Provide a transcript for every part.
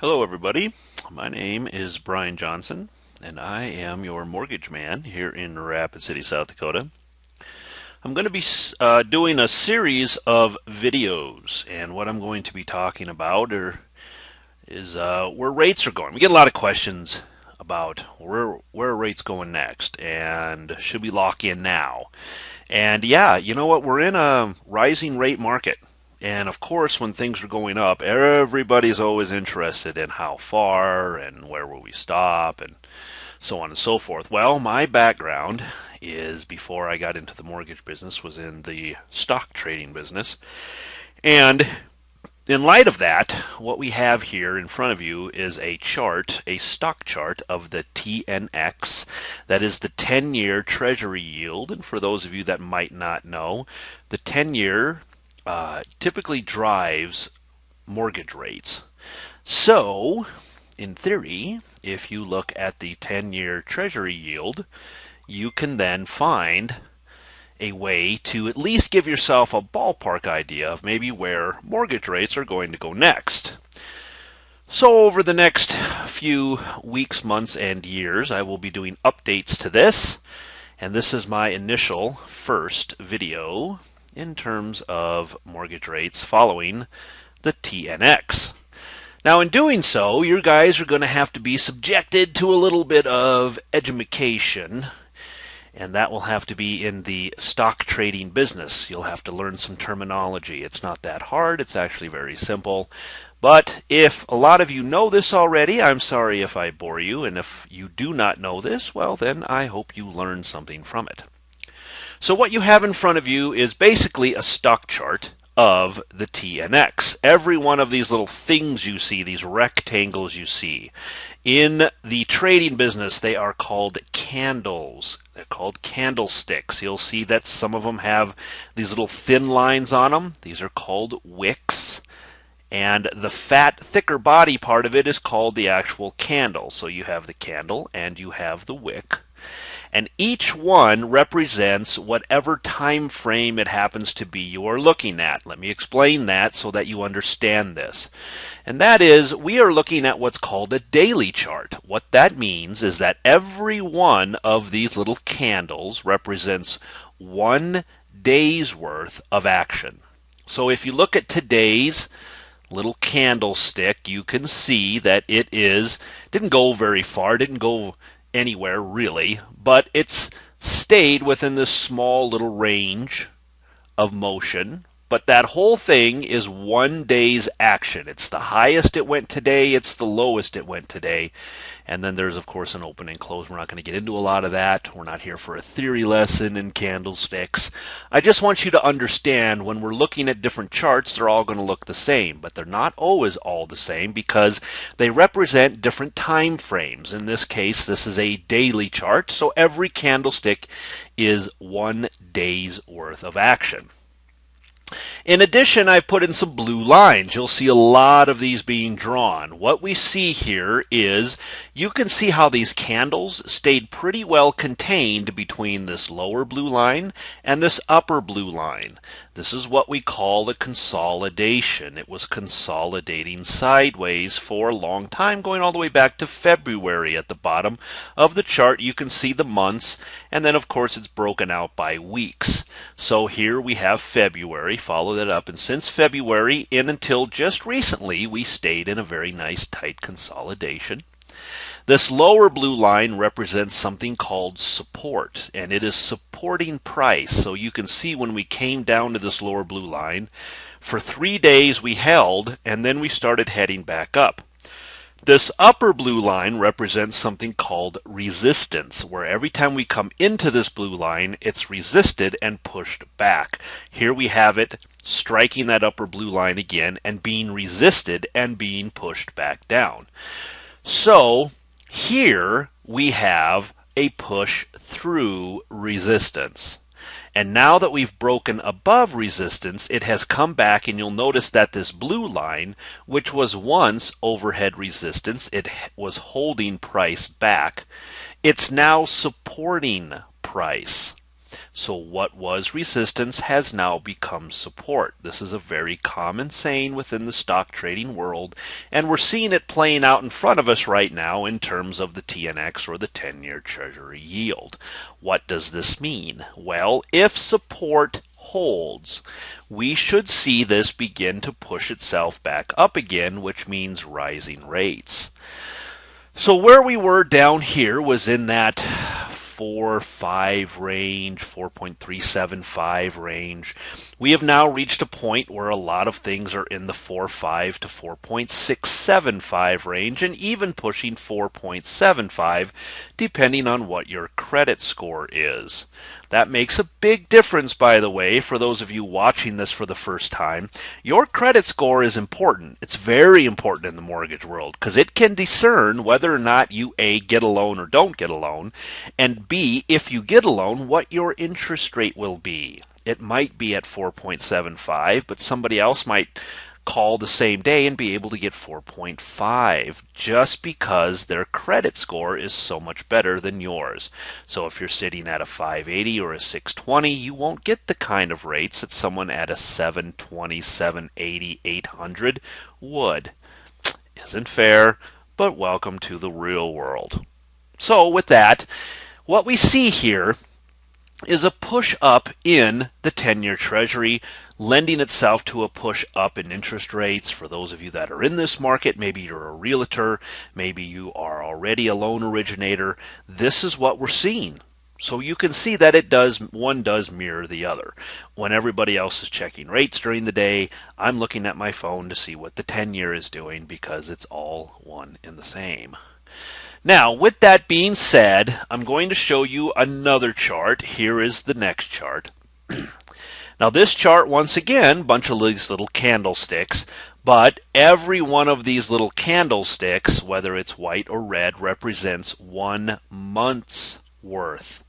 Hello, everybody. My name is Brian Johnson, and I am your mortgage man here in Rapid City, South Dakota. I'm going to be doing a series of videos, and what I'm going to be talking about is where rates are going. We get a lot of questions about where are rates going next, and should we lock in now? And yeah, you know what? We're in a rising rate market. And of course, when things are going up, everybody's always interested in how far and where will we stop and so on and so forth. Well, my background is before I got into the mortgage business was in the stock trading business. And in light of that, what we have here in front of you is a chart, a stock chart of the TNX. That is the 10-year Treasury yield. And for those of you that might not know, the 10-year typically drives mortgage rates. So, in theory, if you look at the 10-year Treasury yield, you can then find a way to at least give yourself a ballpark idea of maybe where mortgage rates are going to go next. So over the next few weeks, months, and years, I will be doing updates to this, and this is my initial first video in terms of mortgage rates following the TNX. Now, in doing so, you guys are going to have to be subjected to a little bit of education, and that will have to be in the stock trading business. You'll have to learn some terminology. It's not that hard. It's actually very simple. But if a lot of you know this already, I'm sorry if I bore you. And if you do not know this, well, then I hope you learn something from it. So what you have in front of you is basically a stock chart of the TNX. Every one of these little things you see, these rectangles you see, in the trading business, they are called candles. They're called candlesticks. You'll see that some of them have these little thin lines on them. These are called wicks. And the fat, thicker body part of it is called the actual candle. So you have the candle and you have the wick. And each one represents whatever time frame it happens to be you are looking at. Let me explain that so that you understand this. And that is, we are looking at what's called a daily chart. What that means is that every one of these little candles represents 1 day's worth of action. So if you look at today's little candlestick, you can see that it didn't go very far, didn't go anywhere really, but it's stayed within this small little range of motion. But that whole thing is 1 day's action. It's the highest it went today, it's the lowest it went today. And then there's, of course, an open and close. We're not going to get into a lot of that. We're not here for a theory lesson in candlesticks. I just want you to understand when we're looking at different charts, they're all going to look the same. But they're not always all the same because they represent different time frames. In this case, this is a daily chart. So every candlestick is 1 day's worth of action. In addition, I've put in some blue lines. You'll see a lot of these being drawn. What we see here is you can see how these candles stayed pretty well contained between this lower blue line and this upper blue line. This is what we call a consolidation. It was consolidating sideways for a long time, going all the way back to February. At the bottom of the chart, you can see the months, and then, of course, it's broken out by weeks. So here we have February, follow that up, and since February in until just recently, we stayed in a very nice tight consolidation. This lower blue line represents something called support, and it is supporting price. So you can see when we came down to this lower blue line, for 3 days we held, and then we started heading back up. This upper blue line represents something called resistance, where every time we come into this blue line, it's resisted and pushed back. Here we have it striking that upper blue line again and being resisted and being pushed back down. So here we have a push through resistance. And now that we've broken above resistance, it has come back, and you'll notice that this blue line, which was once overhead resistance, it was holding price back. It's now supporting price. So what was resistance has now become support. This is a very common saying within the stock trading world, and we're seeing it playing out in front of us right now in terms of the TNX, or the 10-year Treasury yield. What does this mean? Well, if support holds, we should see this begin to push itself back up again, which means rising rates. So where we were down here was in that 4.5 range, 4.375 range. We have now reached a point where a lot of things are in the 4.5 to 4.675 range, and even pushing 4.75 depending on what your credit score is. That makes a big difference, by the way, for those of you watching this for the first time. Your credit score is important. It's very important in the mortgage world because it can discern whether or not you A, get a loan or don't get a loan, and B, if you get a loan, what your interest rate will be. It might be at 4.75, but somebody else might call the same day and be able to get 4.5 just because their credit score is so much better than yours. So if you're sitting at a 580 or a 620, you won't get the kind of rates that someone at a 720, 780, 800 would. Isn't fair, but welcome to the real world. So with that, what we see here is a push up in the 10-year Treasury, lending itself to a push up in interest rates. For those of you that are in this market, maybe you're a realtor, maybe you are already a loan originator, this is what we're seeing. So you can see that one does mirror the other. When everybody else is checking rates during the day, I'm looking at my phone to see what the 10-year is doing because it's all one and the same. Now, with that being said, I'm going to show you another chart. Here is the next chart. Now, this chart, once again, bunch of these little candlesticks, but every one of these little candlesticks, whether it's white or red, represents 1 month's worth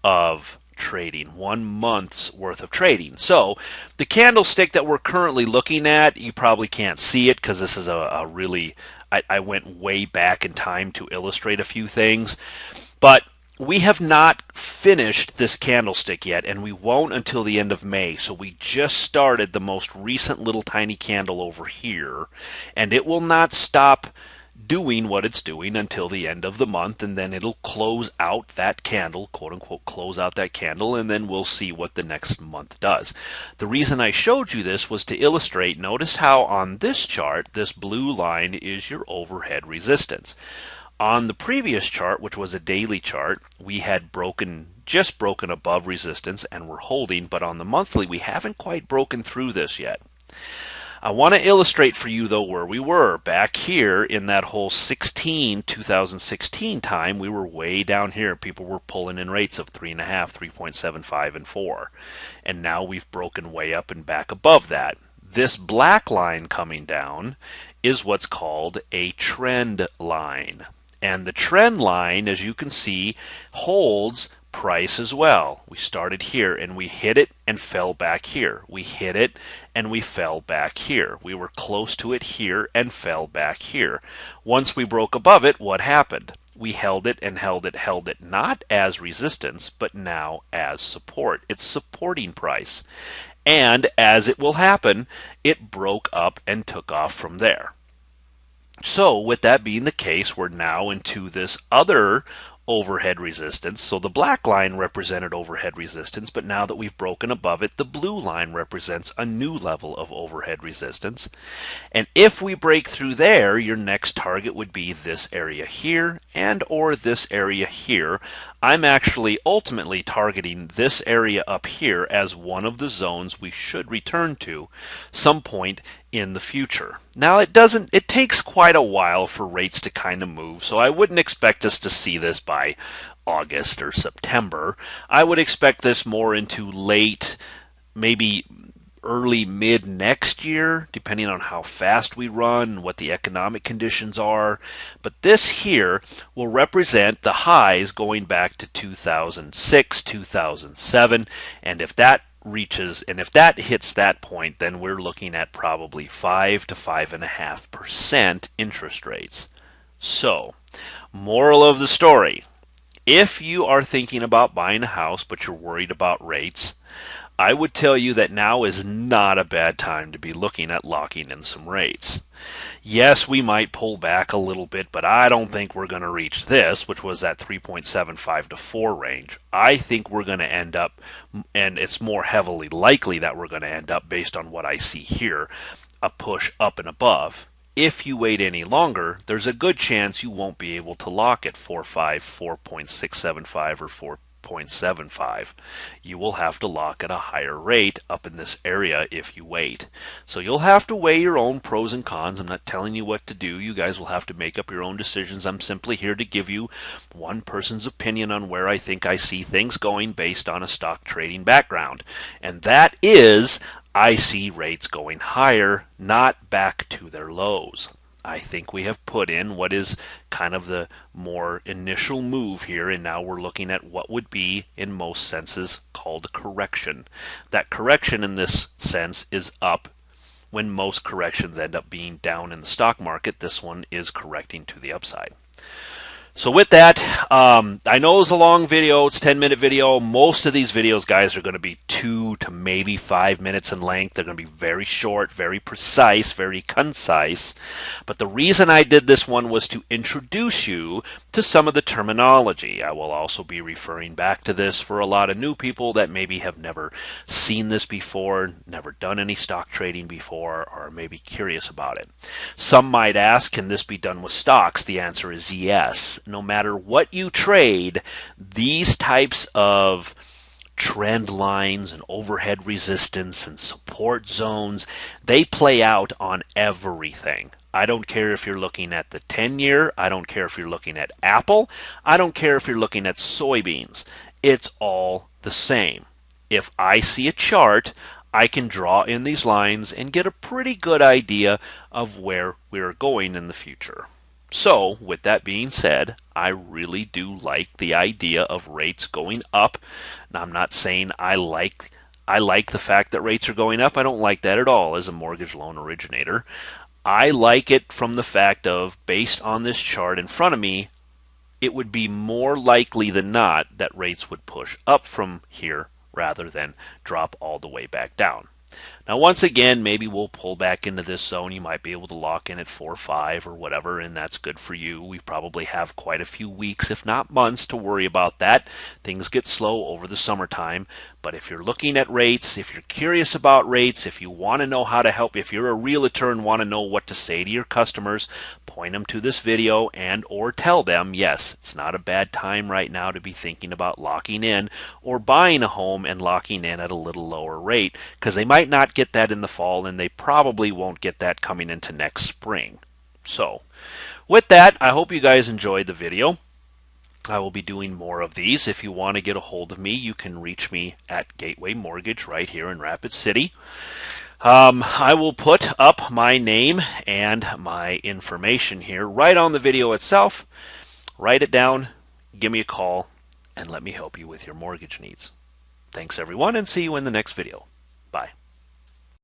of trading, 1 month's worth of trading. So the candlestick that we're currently looking at, you probably can't see it because this is a really, I went way back in time to illustrate a few things, but we have not finished this candlestick yet, and we won't until the end of May. So we just started the most recent little tiny candle over here, and it will not stop doing what it's doing until the end of the month, and then it'll close out that candle, quote unquote close out that candle, and then we'll see what the next month does. The reason I showed you this was to illustrate, notice how on this chart, this blue line is your overhead resistance. On the previous chart, which was a daily chart, we had just broken above resistance and we're holding, but on the monthly we haven't quite broken through this yet. I want to illustrate for you, though, where we were. Back here in that whole 2016 time, we were way down here. People were pulling in rates of 3.5, 3.75, and 4. And now we've broken way up and back above that. This black line coming down is what's called a trend line. And the trend line, as you can see, holds price as well. We started here and we hit it and fell back here. We hit it and we fell back here. We were close to it here and fell back here. Once we broke above it, what happened? We held it and held it not as resistance, but now as support. It's supporting price. And as it will happen, it broke up and took off from there. So with that being the case, we're now into this other overhead resistance. So the black line represented overhead resistance, but now that we've broken above it, the blue line represents a new level of overhead resistance. And if we break through there, your next target would be this area here and or this area here. I'm actually ultimately targeting this area up here as one of the zones we should return to some point in the future. Now it takes quite a while for rates to kind of move, so I wouldn't expect us to see this by August or September. I would expect this more into late, maybe early mid next year, depending on how fast we run, what the economic conditions are. But this here will represent the highs going back to 2006, 2007, and if that hits that point, then we're looking at probably 5 to 5.5% interest rates. So, moral of the story, If you are thinking about buying a house but you're worried about rates, I would tell you that now is not a bad time to be looking at locking in some rates. Yes, we might pull back a little bit, but I don't think we're going to reach this, which was that 3.75 to 4 range. I think we're going to end up, and it's more heavily likely that we're going to end up, based on what I see here, a push up and above. If you wait any longer, there's a good chance you won't be able to lock at 4.5, 4.675, or 4.75. You will have to lock at a higher rate up in this area if you wait. So you'll have to weigh your own pros and cons. I'm not telling you what to do. You guys will have to make up your own decisions. I'm simply here to give you one person's opinion on where I think I see things going based on a stock trading background. And that is, I see rates going higher, not back to their lows. I think we have put in what is kind of the more initial move here, and now we're looking at what would be, in most senses, called a correction. That correction in this sense is up when most corrections end up being down in the stock market. This one is correcting to the upside. So with that, I know it's a long video. It's a 10-minute video. Most of these videos, guys, are going to be 2 to maybe 5 minutes in length. They're going to be very short, very precise, very concise. But the reason I did this one was to introduce you to some of the terminology. I will also be referring back to this for a lot of new people that maybe have never seen this before, never done any stock trading before, or maybe curious about it. Some might ask, can this be done with stocks? The answer is yes. No matter what you trade, these types of trend lines and overhead resistance and support zones, they play out on everything. I don't care if you're looking at the 10-year. I don't care if you're looking at Apple. I don't care if you're looking at soybeans. It's all the same. If I see a chart, I can draw in these lines and get a pretty good idea of where we're going in the future. So, with that being said, I really do like the idea of rates going up. Now, I'm not saying I like the fact that rates are going up. I don't like that at all as a mortgage loan originator. I like it from the fact of, based on this chart in front of me, it would be more likely than not that rates would push up from here rather than drop all the way back down. Now, once again, maybe we'll pull back into this zone. You might be able to lock in at 4 or 5 or whatever, and that's good for you. We probably have quite a few weeks, if not months, to worry about that. Things get slow over the summertime. But if you're looking at rates, if you're curious about rates, if you want to know how to help, if you're a realtor and want to know what to say to your customers, point them to this video and or tell them, yes, it's not a bad time right now to be thinking about locking in or buying a home and locking in at a little lower rate, because they might not get that in the fall, and they probably won't get that coming into next spring. So, with that, I hope you guys enjoyed the video. I will be doing more of these. If you want to get a hold of me, you can reach me at Gateway Mortgage right here in Rapid City. I will put up my name and my information here right on the video itself. Write it down, give me a call, and let me help you with your mortgage needs. Thanks, everyone, and see you in the next video. Bye.